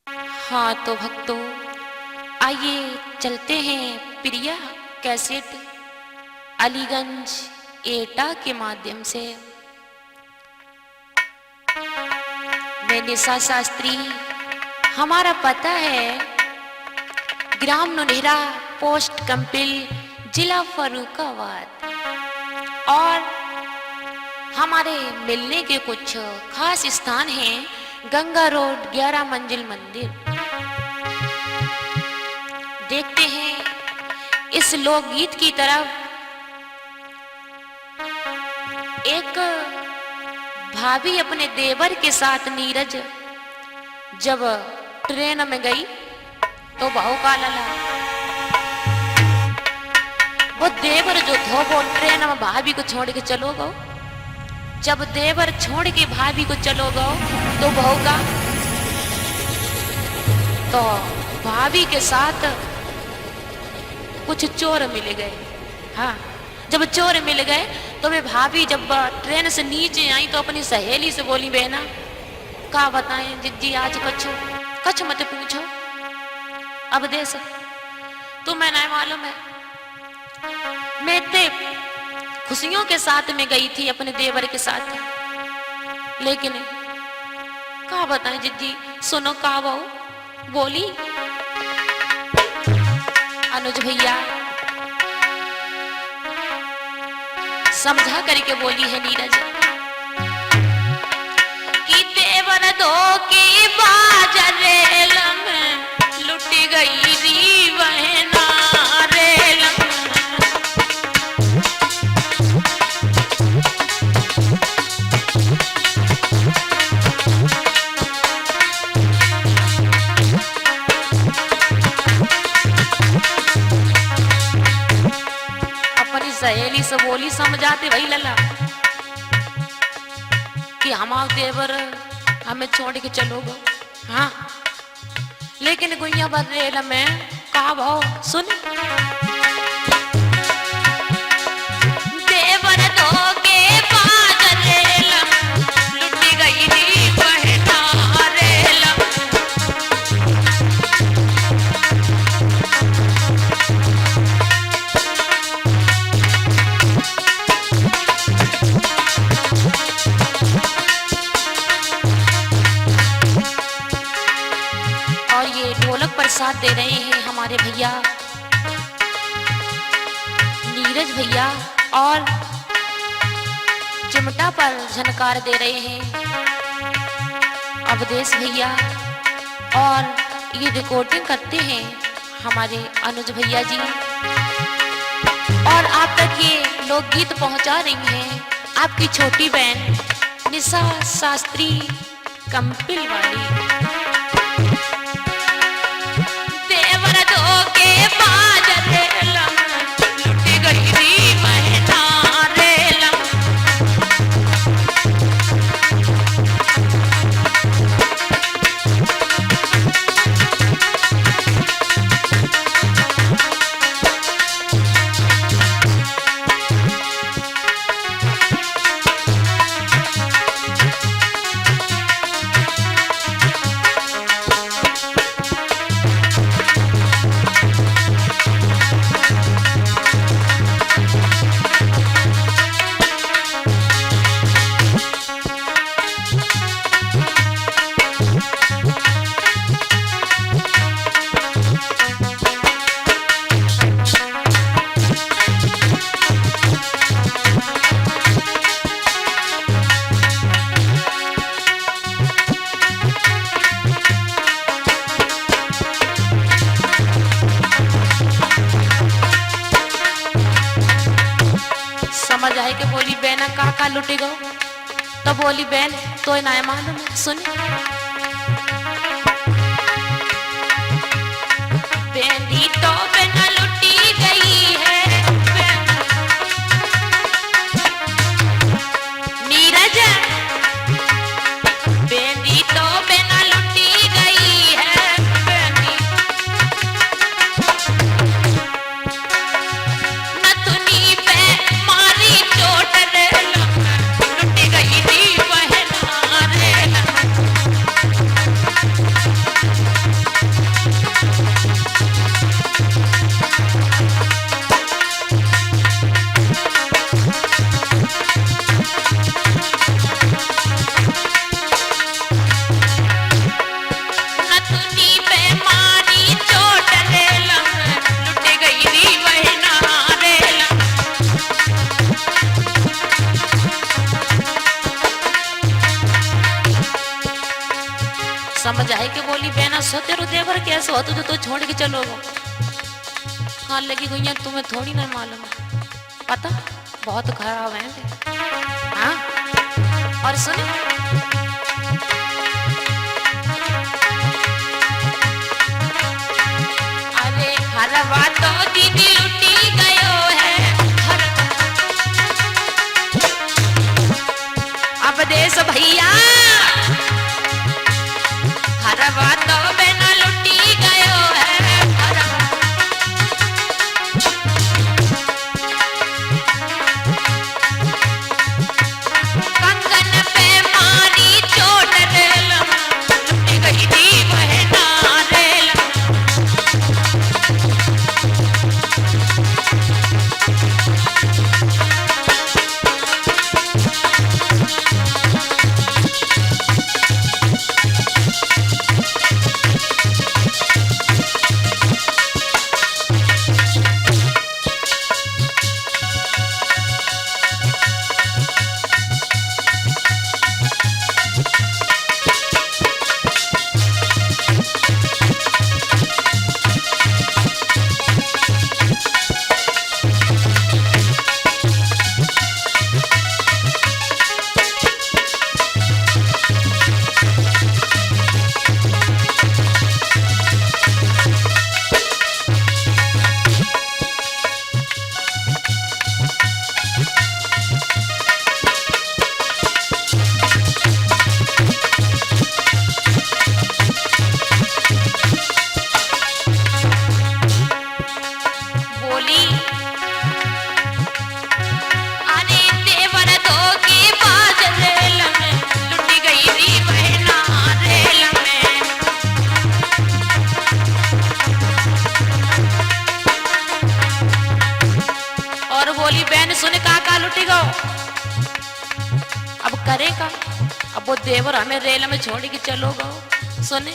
हाँ तो भक्तों, आइए चलते हैं प्रिया कैसेट अलीगंज एटा के माध्यम से। मैं निशा शास्त्री, हमारा पता है ग्राम नुनेरा, पोस्ट कंपिल, जिला फर्रुखाबाद। और हमारे मिलने के कुछ खास स्थान हैं। गंगा रोड 11 मंजिल मंदिर। देखते हैं इस लोकगीत की तरफ। एक भाभी अपने देवर के साथ नीरज जब ट्रेन में गई तो बहू का लला, वो देवर जो थो वो ट्रेन में भाभी को छोड़ के चलो गो। जब देवर छोड़ के भाभी को चलो गो तो बहू का, तो भाभी के साथ कुछ चोर मिल गए। हाँ, जब चोर मिल गए तो वे भाभी जब ट्रेन से नीचे आई तो अपनी सहेली से बोली, बहना का बताएं जिज्जी आज कछ मत पूछो, अब देश तुम्हें नहीं मालूम है, मैं इतने खुशियों के साथ में गई थी अपने देवर के साथ, लेकिन का बताएं जिज्जी, सुनो का बहू बोली। अनुज भैया समझा करके बोली है नीरज कि देवर दो की बाजार रेल में लुट गई री बहना रेल में। सहेली से बोली समझाते वही लला कि हमारा देवर हमें छोड़ के चलोगे। हाँ, लेकिन गुइया बदरेल में का भाव सुन, देवर दो के बाजार रेल लुट गई नी बहना रेल। साथ दे रहे हैं हमारे भैया नीरज भैया, और चिमटा पर झनकार दे रहे हैं अवधेश भैया, और ये रिकॉर्डिंग करते हैं हमारे अनुज भैया जी। और आप तक ये लोकगीत पहुंचा रही हैं आपकी छोटी बहन निशा शास्त्री कंपिल वाली। समझ आए कि बोली बहना का लुटे गो, तो बोली बहन तो ना मालूम सुन, बेंदी तो बहना लुटी गई है नीरज, बेंदी तो बहना लुटी गई है बेंदी, नथुनी पे मारी चोट रे लुट गई थी बहना रे। समझ आए कि बोली बहना सो तेरो देवर कैसे हो तुझे तो छोड़ के चलोगे। कहाँ लगी गुइया तुम्हें थोड़ी ना मालूम है, पता बहुत खराब है। हाँ और सुने अरे हर बातों दीदी लुटी गयो है अब देश भैया हर बातों बिना लुटी गयो है कंगन पे मारी चोट रेल लुटी गई दी बहना रेल। अब करेगा अब वो देवर हमें रेल में छोड़ के चलोगा। सुने